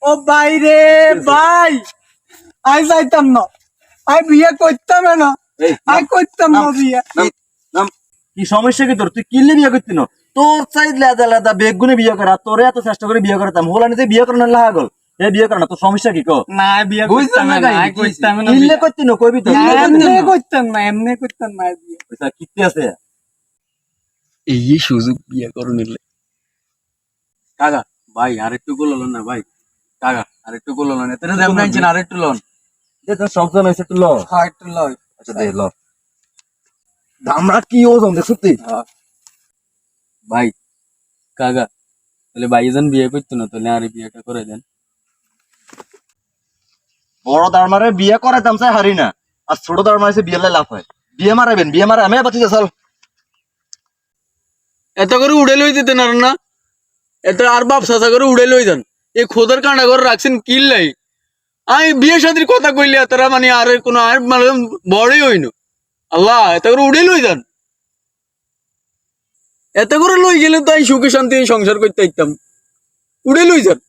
ও ভাই রে ভাই, আই যাইতাম না, আই বিয়ে করতাম না, আই করতাম না বিয়ে। কি সমস্যা কি তোর? তুই কিনলে বিয়ে করতি না? তোর চাই লেদা লেদা বেগুনে বিয়ে করা, তোরে এত চেষ্টা করে বিয়ে করাতাম, হোলানি যে বিয়ে করানো লাগল, এ বিয়ে করা না, তোর সমস্যা কি কো? না বিয়ে করতাম না, আই করতাম না কিনলে বিয়ে। করতি না, কইবি তো এমনি করতাম না, এমনি করতাম না বিয়ে। পয়সা কিতে আছে এই সুযোগ বিয়ে করণের কাকা ভাই আরেকটু গোল না ভাই, কাকা আরেকটু গোল লোন, এত যেমন আনছেন আরেকটু লোন। যে তোর সবজন হয়েছে একটু ল। হ্যাঁ একটু লয়। আচ্ছা দে ল। আমরা কি ওজন দেখ সত্যি? ভাই কাকা তাহলে ভাইজান বিয়ে করতো না, তাহলে আরে বিয়েটা করে দেন। বড় দারমারে বিয়ে করাইতাম চাই হারি না, আর ছোট দারমারে বিয়ে লাভ হয়। বিয়ে মারাবেন, বিয়ে মারা আমি বাতি চল। এত করে উড়ে লই দিতেন আর না, এত আর বাপ সাসা করে উড়ে লই দেন। এই খোদার কাঁটা করে রাখছেন কিল্লাই। আমি বিয়ে শাদির কথা কইলে তারা মানে আর কোনো আর মানে বড়ই হইনো। আল্লাহ এত করে উড়ে লই দেন, এত করে লই গেলে তো আমি সুখে শান্তি সংসার করতে ইতাম। উড়ে লই যান।